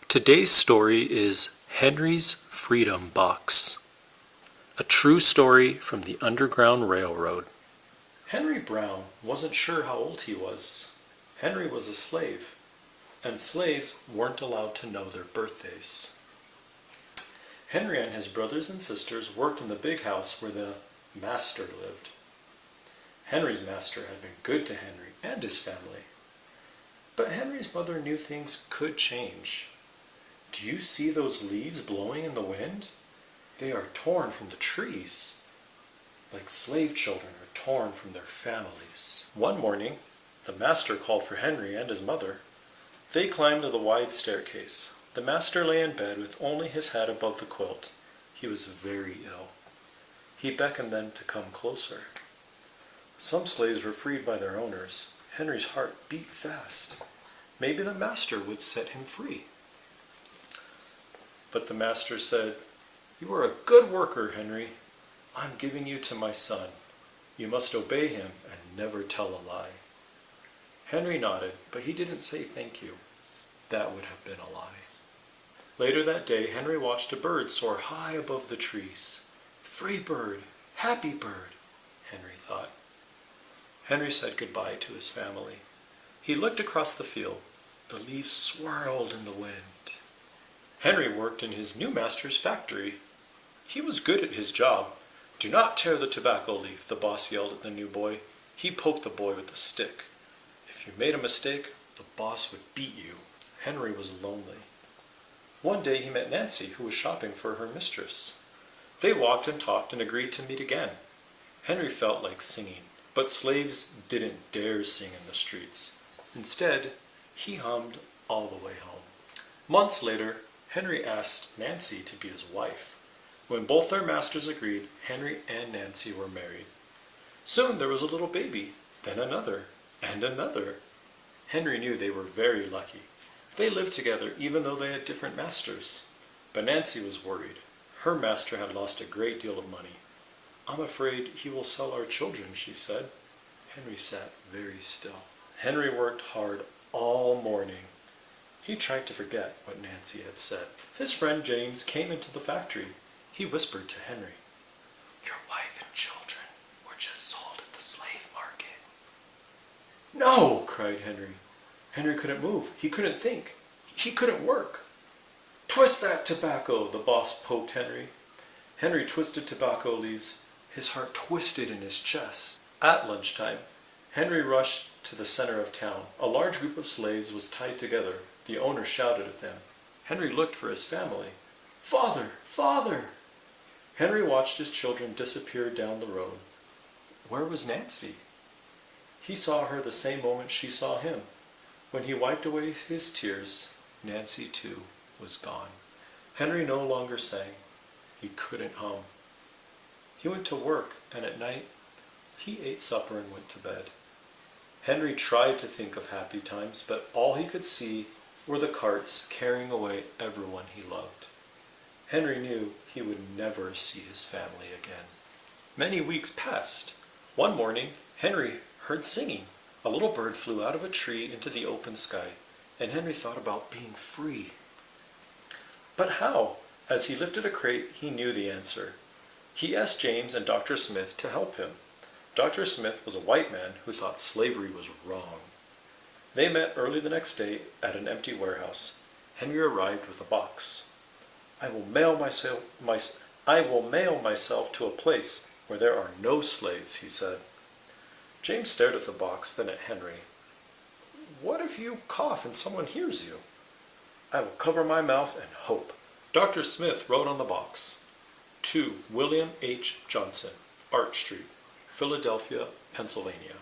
Today's story is Henry's Freedom Box, a true story from the Underground Railroad. Henry Brown wasn't sure how old he was. Henry was a slave, and slaves weren't allowed to know their birthdays. Henry and his brothers and sisters worked in the big house where the master lived. Henry's master had been good to Henry and his family. But Henry's mother knew things could change. Do you see those leaves blowing in the wind? They are torn from the trees, like slave children are torn from their families. One morning, the master called for Henry and his mother. They climbed the wide staircase. The master lay in bed with only his head above the quilt. He was very ill. He beckoned them to come closer. Some slaves were freed by their owners. Henry's heart beat fast. Maybe the master would set him free. But the master said, "You are a good worker, Henry. I'm giving you to my son. You must obey him and never tell a lie." Henry nodded, but he didn't say thank you. That would have been a lie. Later that day, Henry watched a bird soar high above the trees. "Free bird, happy bird," Henry thought. Henry said goodbye to his family. He looked across the field. The leaves swirled in the wind. Henry worked in his new master's factory. He was good at his job. "Do not tear the tobacco leaf," the boss yelled at the new boy. He poked the boy with a stick. If you made a mistake, the boss would beat you. Henry was lonely. One day he met Nancy, who was shopping for her mistress. They walked and talked and agreed to meet again. Henry felt like singing, but slaves didn't dare sing in the streets. Instead, he hummed all the way home. Months later, Henry asked Nancy to be his wife. When both their masters agreed, Henry and Nancy were married. Soon there was a little baby, then another, and another. Henry knew they were very lucky. They lived together even though they had different masters. But Nancy was worried. Her master had lost a great deal of money. "I'm afraid he will sell our children," she said. Henry sat very still. Henry worked hard all morning. He tried to forget what Nancy had said. His friend James came into the factory. He whispered to Henry, "Your wife and children were just sold at the slave market." "No!" cried Henry. Henry couldn't move. He couldn't think. He couldn't work. "Twist that tobacco," the boss poked Henry. Henry twisted tobacco leaves. His heart twisted in his chest. At lunchtime, Henry rushed to the center of town. A large group of slaves was tied together. The owner shouted at them. Henry looked for his family. "Father! Father!" Henry watched his children disappear down the road. Where was Nancy? He saw her the same moment she saw him. When he wiped away his tears, Nancy too was gone. Henry no longer sang. He couldn't hum. He went to work, and at night, he ate supper and went to bed. Henry tried to think of happy times, but all he could see were the carts carrying away everyone he loved. Henry knew he would never see his family again. Many weeks passed. One morning, Henry heard singing. A little bird flew out of a tree into the open sky, and Henry thought about being free. But how? As he lifted a crate, he knew the answer. He asked James and Dr. Smith to help him. Dr. Smith was a white man who thought slavery was wrong. They met early the next day at an empty warehouse. Henry arrived with a box. I will mail myself to a place where there are no slaves," he said. James stared at the box, then at Henry. "What if you cough and someone hears you?" "I will cover my mouth and hope." Dr. Smith wrote on the box, "To William H. Johnson, Arch Street, Philadelphia, Pennsylvania."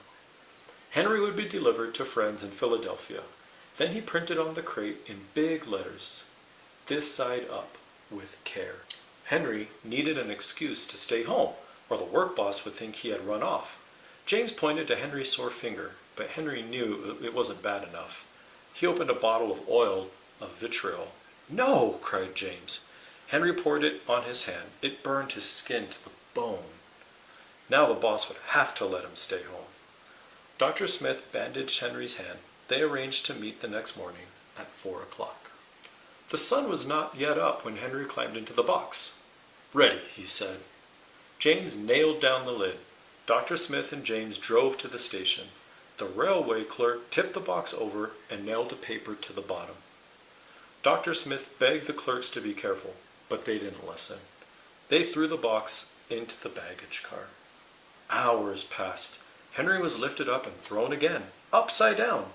Henry would be delivered to friends in Philadelphia. Then he printed on the crate in big letters, "This side up, with care." Henry needed an excuse to stay home, or the work boss would think he had run off. James pointed to Henry's sore finger, but Henry knew it wasn't bad enough. He opened a bottle of oil of vitriol. "No!" cried James. Henry poured it on his hand. It burned his skin to the bone. Now the boss would have to let him stay home. Dr. Smith bandaged Henry's hand. They arranged to meet the next morning at 4 o'clock. The sun was not yet up when Henry climbed into the box. "Ready," he said. James nailed down the lid. Dr. Smith and James drove to the station. The railway clerk tipped the box over and nailed a paper to the bottom. Dr. Smith begged the clerks to be careful, but they didn't listen. They threw the box into the baggage car. Hours passed. Henry was lifted up and thrown again, upside down.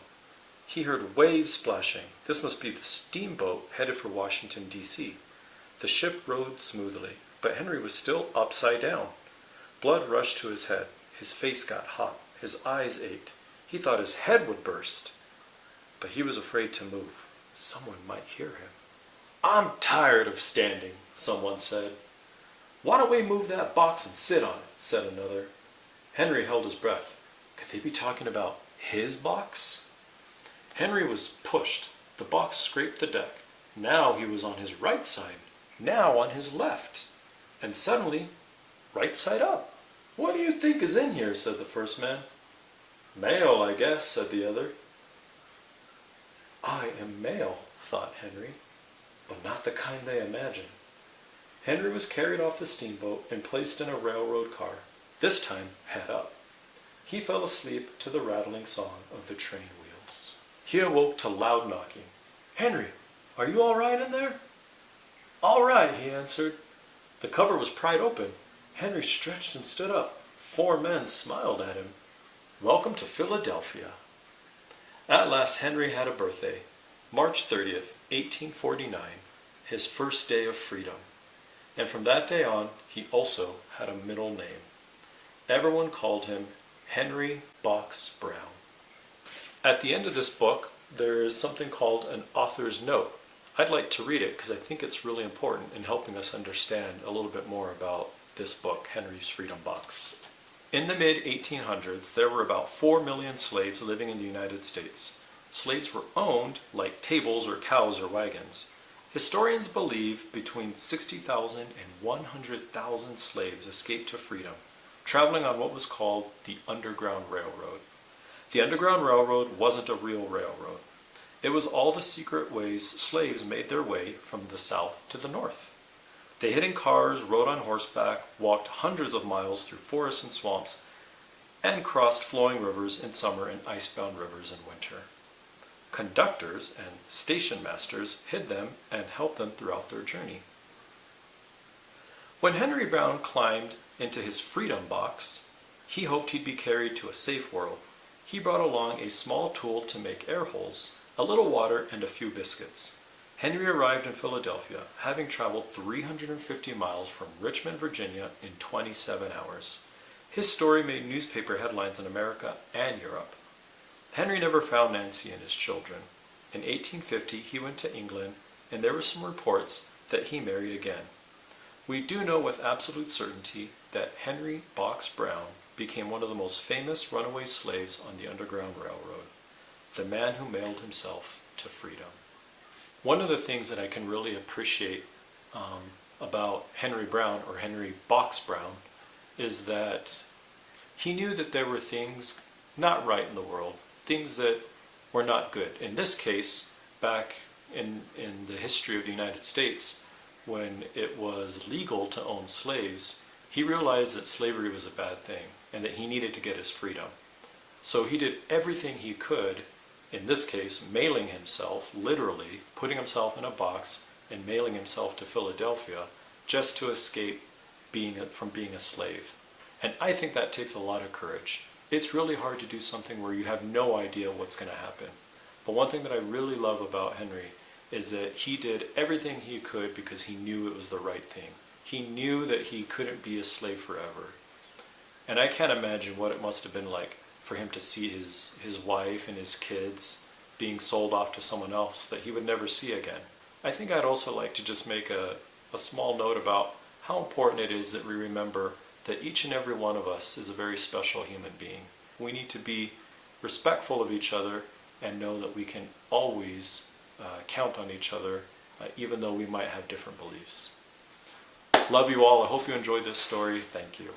He heard waves splashing. This must be the steamboat headed for Washington, D.C. The ship rode smoothly, but Henry was still upside down. Blood rushed to his head. His face got hot. His eyes ached. He thought his head would burst. But he was afraid to move. Someone might hear him. "I'm tired of standing," someone said. "Why don't we move that box and sit on it?" said another. Henry held his breath. Could they be talking about his box? Henry was pushed. The box scraped the deck. Now he was on his right side. Now on his left. And suddenly, right side up. "What do you think is in here?" said the first man. "Mail, I guess," said the other. "I am mail," thought Henry, but not the kind they imagined. Henry was carried off the steamboat and placed in a railroad car, this time head up. He fell asleep to the rattling song of the train wheels. He awoke to loud knocking. "Henry, are you all right in there?" "All right," he answered. The cover was pried open. Henry stretched and stood up. 4 men smiled at him. "Welcome to Philadelphia." At last Henry had a birthday, March 30th, 1849, his first day of freedom. And from that day on, he also had a middle name. Everyone called him Henry Box Brown. At the end of this book, there is something called an author's note. I'd like to read it because I think it's really important in helping us understand a little bit more about this book, Henry's Freedom Box. In the mid-1800s, there were about 4 million slaves living in the United States. Slaves were owned like tables or cows or wagons. Historians believe between 60,000 and 100,000 slaves escaped to freedom, traveling on what was called the Underground Railroad. The Underground Railroad wasn't a real railroad. It was all the secret ways slaves made their way from the south to the north. They hid in cars, rode on horseback, walked hundreds of miles through forests and swamps, and crossed flowing rivers in summer and icebound rivers in winter. Conductors and station masters hid them and helped them throughout their journey. When Henry Brown climbed into his freedom box, he hoped he'd be carried to a safe world. He brought along a small tool to make air holes, a little water, and a few biscuits. Henry arrived in Philadelphia, having traveled 350 miles from Richmond, Virginia in 27 hours. His story made newspaper headlines in America and Europe. Henry never found Nancy and his children. In 1850, he went to England, and there were some reports that he married again. We do know with absolute certainty that Henry Box Brown became one of the most famous runaway slaves on the Underground Railroad, the man who mailed himself to freedom. One of the things that I can really appreciate about Henry Brown, or Henry Box Brown, is that he knew that there were things not right in the world, things that were not good. In this case, back in the history of the United States, when it was legal to own slaves, he realized that slavery was a bad thing and that he needed to get his freedom. So he did everything he could, in this case, mailing himself, literally putting himself in a box and mailing himself to Philadelphia just to escape from being a slave. And I think that takes a lot of courage. It's really hard to do something where you have no idea what's going to happen. But one thing that I really love about Henry is that he did everything he could because he knew it was the right thing. He knew that he couldn't be a slave forever. And I can't imagine what it must have been like for him to see his wife and his kids being sold off to someone else that he would never see again. I think I'd also like to just make a small note about how important it is that we remember that each and every one of us is a very special human being. We need to be respectful of each other and know that we can always count on each other, even though we might have different beliefs. Love you all. I hope you enjoyed this story. Thank you.